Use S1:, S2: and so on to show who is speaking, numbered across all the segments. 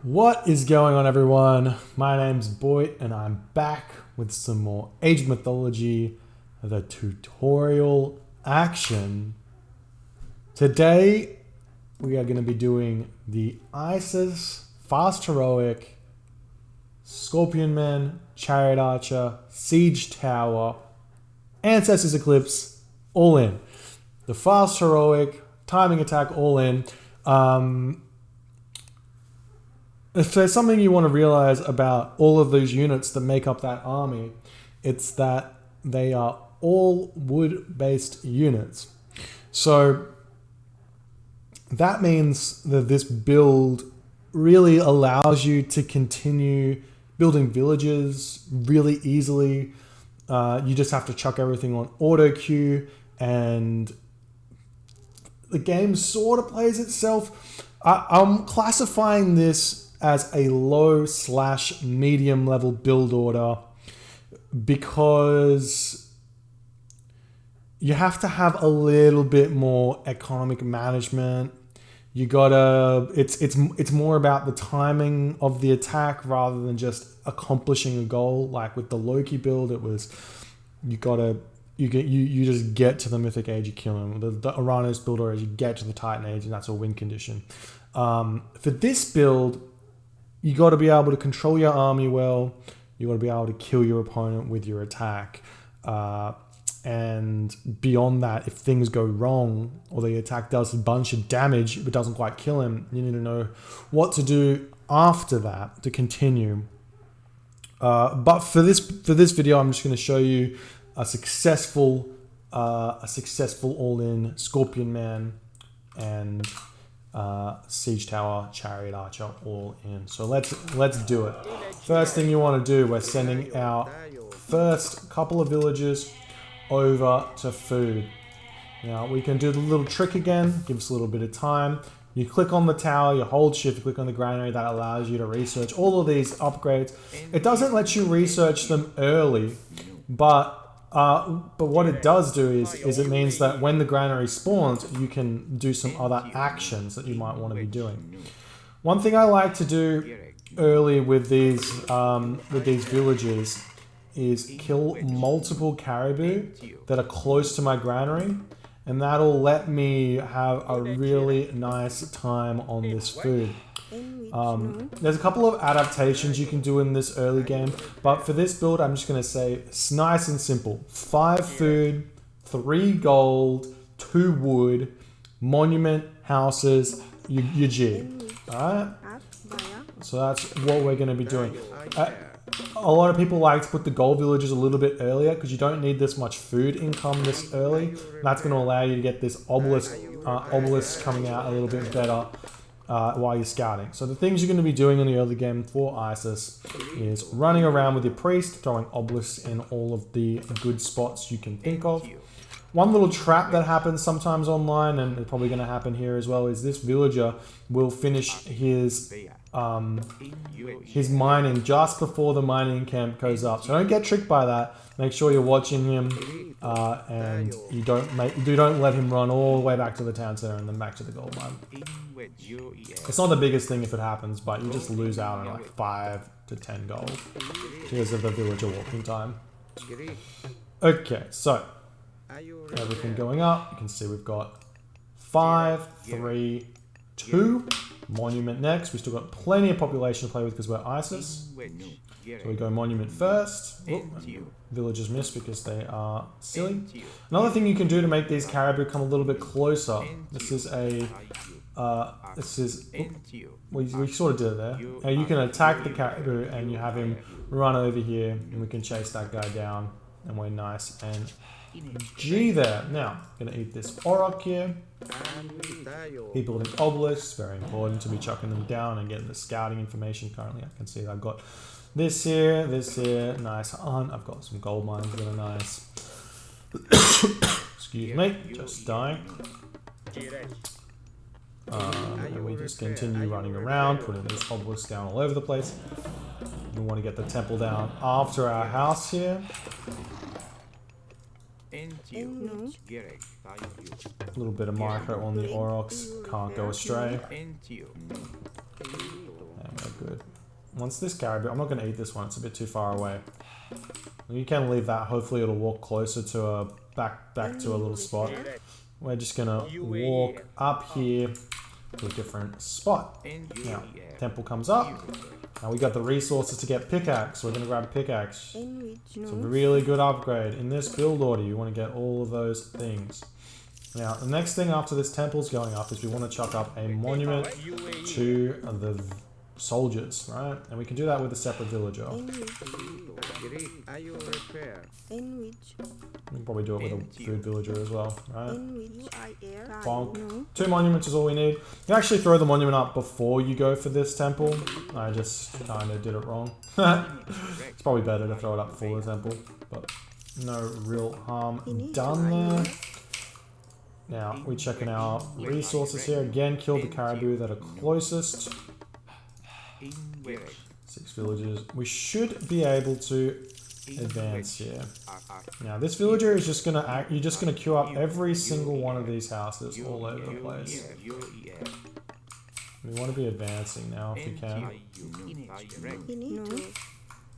S1: What is going on, everyone? My name's Boit and I'm back with some more Age of Mythology, the tutorial action. Today we are going to be doing the Isis Fast Heroic Scorpion Man, Chariot Archer, Siege Tower, Ancestors Eclipse, all in. The Fast Heroic, Timing Attack, all in. If there's something you want to realize about all of those units that make up that army, it's that they are all wood-based units. So that means that this build really allows you to continue building villages really easily. You just have to chuck everything on auto queue and the game sort of plays itself. I'm classifying this as a low/medium level build order because you have to have a little bit more economic management. You gotta, it's more about the timing of the attack rather than just accomplishing a goal. Like with the Loki build, it was you just get to the Mythic Age, you kill him. The Uranus build order is you get to the Titan Age, and that's a win condition. For this build, you got to be able to control your army well. You got to be able to kill your opponent with your attack. And beyond that, if things go wrong or the attack does a bunch of damage but doesn't quite kill him, you need to know what to do after that to continue. But for this video, I'm just going to show you a successful all-in Scorpion Man and Siege Tower, Chariot Archer, all in. So let's do it. First thing you want to do, we're sending our first couple of villagers over to food. Now we can do the little trick again, give us a little bit of time. You click on the tower, you hold shift, you click on the granary, that allows you to research all of these upgrades. It doesn't let you research them early, but what it does do is it means that when the granary spawns, you can do some other actions that you might want to be doing. One thing I like to do early with these villages is kill multiple caribou that are close to my granary, and that'll let me have a really nice time on this food. There's a couple of adaptations you can do in this early game, but for this build, I'm just going to say it's nice and simple. 5 food, 3 gold, 2 wood, monument, houses, your G. Alright? So that's what we're going to be doing. A lot of people like to put the gold villages a little bit earlier because you don't need this much food income this early. That's going to allow you to get this obelisk coming out a little bit better while you're scouting. So the things you're going to be doing in the early game for Isis is running around with your priest, throwing obelisks in all of the good spots you can think of. One little trap that happens sometimes online, and it's probably going to happen here as well, is this villager will finish his mining just before the mining camp goes up. So don't get tricked by that. Make sure you're watching him and you don't let him run all the way back to the town center and then back to the gold mine. It's not the biggest thing if it happens, but you just lose out on like 5 to 10 gold because of the villager walking time. Okay, so everything going up. You can see we've got 5, 3, 2. Monument next. We still got plenty of population to play with because we're Isis. So we go monument first. Villagers miss because they are silly. Another thing you can do to make these caribou come a little bit closer. This is we sort of did it there. Now you can attack the caribou and you have him run over here and we can chase that guy down and we're nice and G there. Now, gonna eat this Auroch here. Keep building obelisks, very important to be chucking them down and getting the scouting information. Currently, I can see I've got this here, nice hunt. I've got some gold mines that are nice. Excuse me, just dying. And we just continue running around, putting these obelisks down all over the place. We want to get the temple down after our house here. A little bit of micro on the Aurochs, can't go astray. And Yeah, good. Once this caribou, I'm not going to eat this one, it's a bit too far away. You can leave that, hopefully it'll walk closer to a back to a little spot. We're just going to walk up here to a different spot. Now, temple comes up. Now we got the resources to get pickaxe, so we're going to grab a pickaxe. It's a really good upgrade. In this build order, you want to get all of those things. Now, the next thing after this temple's going up is we want to chuck up a monument to the soldiers, right? And we can do that with a separate villager. We can probably do it with a food villager as well, right? Bonk. 2 monuments is all we need. You can actually throw the monument up before you go for this temple. I just kind of did it wrong. It's probably better to throw it up before the temple, but no real harm done there. Now, we're checking our resources here. Again, kill the caribou that are closest. 6 villages. We should be able to advance here. Now, this villager is just gonna act. You're just gonna queue up every single one of these houses all over the place. We want to be advancing now if we can.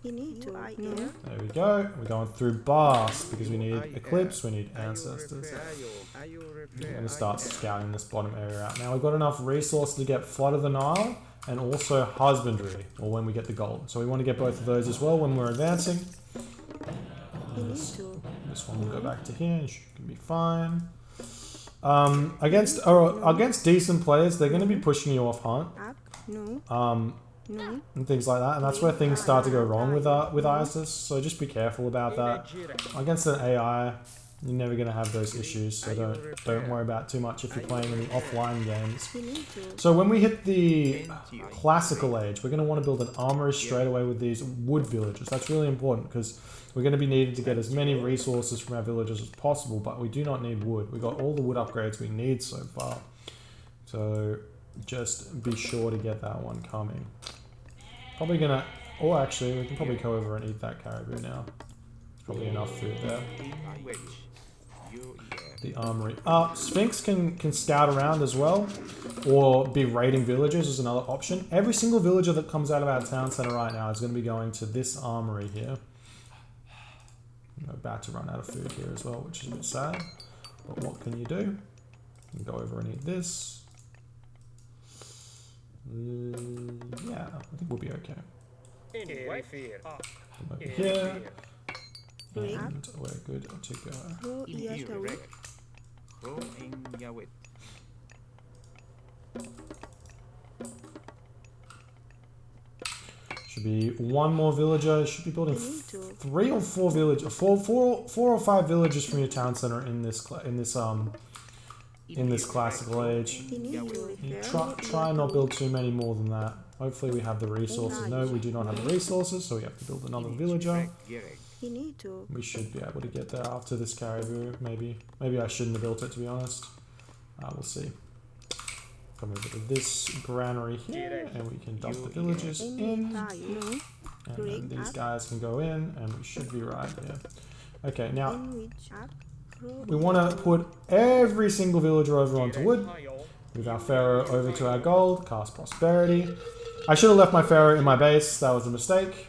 S1: There we go. We're going through Bast because we need Eclipse, we need Ancestors. We're going to start scouting this bottom area out. Now we've got enough resources to get Flood of the Nile and also Husbandry, or when we get the gold. So we want to get both of those as well when we're advancing. This one will go back to here and should be fine. Against decent players, they're going to be pushing you off hunt. And things like that, and that's where things start to go wrong with Isis, so just be careful about that. Against an AI, you're never going to have those issues, so don't worry about too much if you're playing in the offline games. So when we hit the classical age, we're going to want to build an armory straight away with these wood villagers. That's really important because we're going to be needing to get as many resources from our villagers as possible, but we do not need wood. We got all the wood upgrades we need so far, so just be sure to get that one coming. Probably gonna, or actually we can probably go over and eat that caribou now. There's probably enough food there. The armory. Sphinx can scout around as well, or be raiding villagers is another option. Every single villager that comes out of our town center right now is going to be going to this armory here. I'm about to run out of food here as well, which is a bit sad. But what can you do? You can go over and eat this. Yeah, I think we'll be okay. Come over here. And we're good to go. Should be 1 more villager. Should be building 3 or 4 villages, 4 or 5 villages from your town center in this classical age. You try and not build too many more than that. Hopefully we have the resources. No, we do not have the resources, so we have to build another villager. We should be able to get there after this caribou, maybe. Maybe I shouldn't have built it, to be honest. We'll see. Come over to this granary here, and we can dump the villagers in. And then these guys can go in, and we should be right here. Okay, now we want to put every single villager over onto wood. Move our pharaoh over to our gold. Cast prosperity. I should have left my pharaoh in my base. That was a mistake.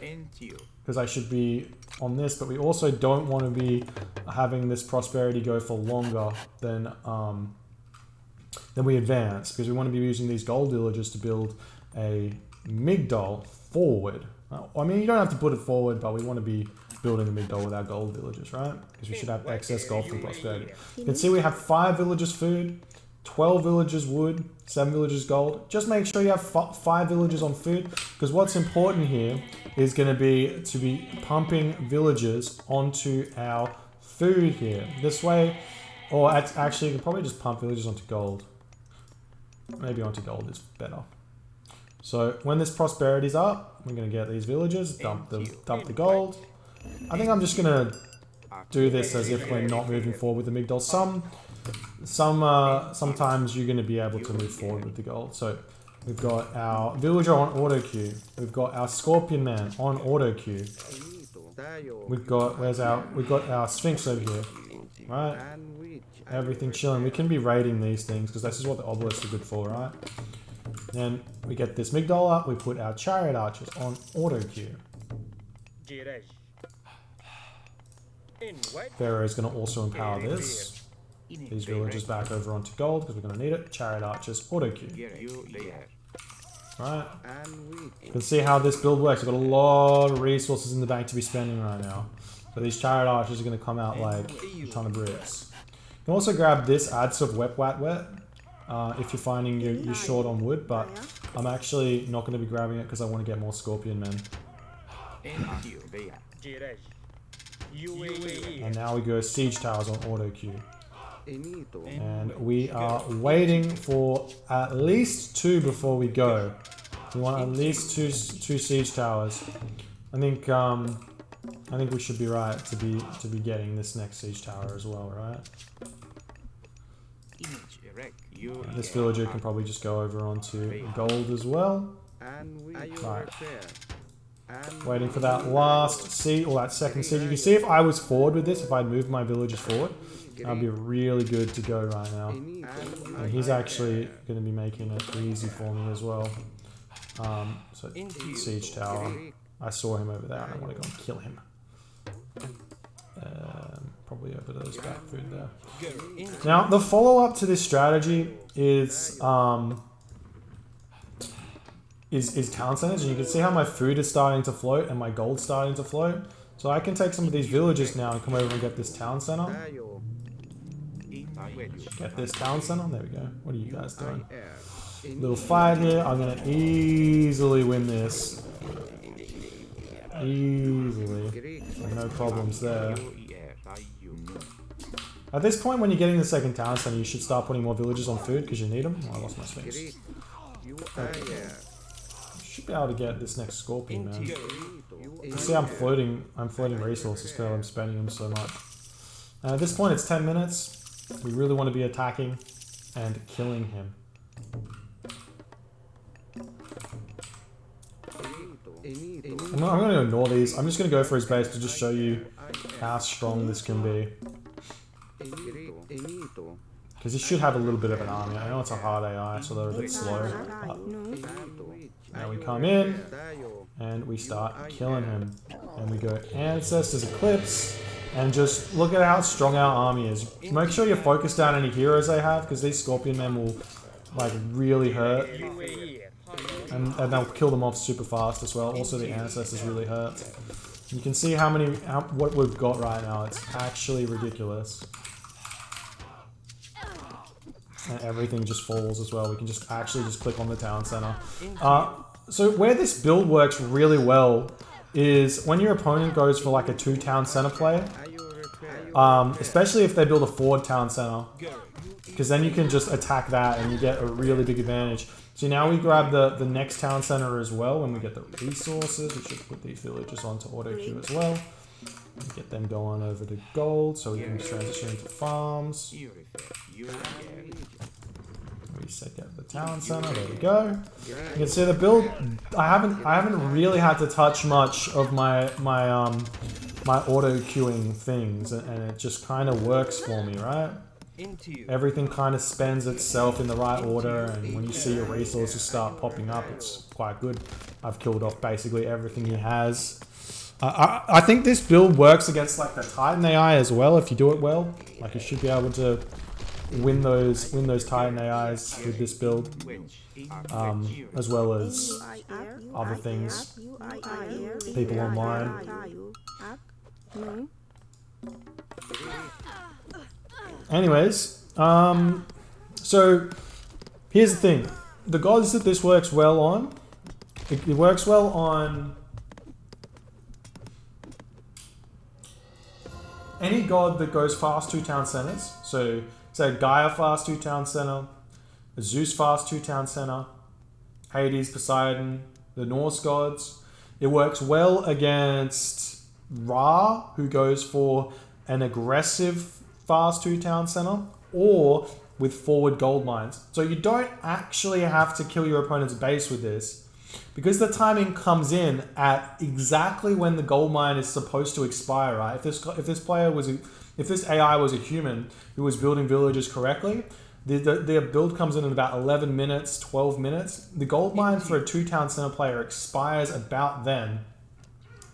S1: Because I should be on this. But we also don't want to be having this prosperity go for longer than we advance. Because we want to be using these gold villagers to build a migdol forward. I mean, you don't have to put it forward, but we want to be building a migdol with our gold villagers, right? Because we should have excess gold from prosperity. You can see we have 5 villagers food, 12 villagers wood, 7 villagers gold. Just make sure you have 5 villagers on food, because what's important here is going to be pumping villagers onto our food here. This way, or actually you can probably just pump villagers onto gold. Maybe onto gold is better. So when this prosperity is up, we're going to get these villagers, dump the gold. I think I'm just going to do this as if we're not moving forward with the migdol. Sometimes you're going to be able to move forward with the gold. So we've got our villager on auto queue. We've got our scorpion man on auto queue. We've got our sphinx over here, right? Everything chilling. We can be raiding these things because this is what the obelisks are good for, right? Then we get this Migdola, we put our chariot archers on auto queue. Pharaoh is going to also empower this. These villagers back over onto gold because we're going to need it. Chariot archers, auto queue. Right. You can see how this build works. We've got a lot of resources in the bank to be spending right now. So these chariot archers are going to come out like a ton of bricks. You can also grab this, add some wet if you're finding you're short on wood, but I'm actually not going to be grabbing it because I want to get more scorpion men. And now we go siege towers on auto queue. And we are waiting for at least 2 before we go. We want at least two siege towers. I think we should be right to be getting this next siege tower as well, right? This villager can probably just go over onto gold as well. Right. Waiting for that last siege, or that second siege. You can see if I was forward with this, if I'd moved my villagers forward, that'd be really good to go right now. And he's actually going to be making it easy for me as well. So siege tower. I saw him over there and I want to go and kill him. Probably over those back food there. Now the follow-up to this strategy is town centers, and you can see how my food is starting to float and my gold's starting to float. So I can take some of these villages now and come over and get this town center. Get this town center. There we go. What are you guys doing? Little fight here. I'm going to easily win this. Easily. No problems there. At this point, when you're getting the second town center, you should start putting more villagers on food because you need them. Oh, I lost my space. Okay. Should be able to get this next scorpion, man. You see, I'm floating resources because I'm spending them so much. At this point, it's 10 minutes. We really want to be attacking and killing him. I'm going to ignore these. I'm just going to go for his base to just show you how strong this can be. Because he should have a little bit of an army. I know it's a hard AI, so they're a bit slow. Now we come in, and we start killing him. And we go Ancestors Eclipse, and just look at how strong our army is. Make sure you focus down any heroes they have, because these Scorpion Men will like really hurt. And they'll kill them off super fast as well. Also the Ancestors really hurt. You can see what we've got right now. It's actually ridiculous. And everything just falls as well. We can just click on the town center. So where this build works really well is when your opponent goes for like a 2 town center play, especially if they build a forward town center, because then you can just attack that and you get a really big advantage. So now we grab the next town center as well when we get the resources. We should put these villagers onto auto queue as well. Get them going over to gold so we can transition into farms. Reset, get the town center. There we go. You can see the build. I haven't really had to touch much of my auto queuing things, and it just kind of works for me, right? Everything kind of spends itself in the right order, and when you see your resources start popping up, it's quite good. I've killed off basically everything he has. I think this build works against like the Titan AI as well if you do it well. Like you should be able to win those Titan AIs with this build, as well as other things. People online. Anyways, so here's the thing. The gods that this works well on, it works well on any god that goes fast 2 town centers. So say Gaia fast 2 town center, Zeus fast 2 town center, Hades, Poseidon, the Norse gods. It works well against Ra, who goes for an aggressive fast 2 town center, or with forward gold mines. So you don't actually have to kill your opponent's base with this, because the timing comes in at exactly when the gold mine is supposed to expire, right? If this AI was a human who was building villages correctly, Their build comes in about 11 minutes, 12 minutes. The gold mine for a 2-town center player expires about then.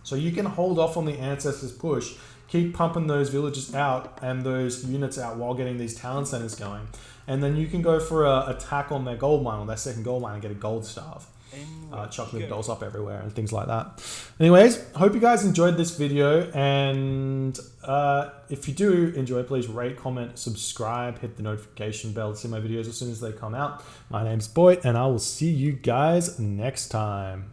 S1: So you can hold off on the Ancestors push, keep pumping those villages out and those units out while getting these town centers going. And then you can go for a attack on their gold mine, or their second gold mine, and get a gold staff. Chuck the dolls up everywhere and things like that. Anyways, hope you guys enjoyed this video, and if you do enjoy, please rate, comment, subscribe, hit the notification bell to see my videos as soon as they come out. My name's Boit, and I will see you guys next time.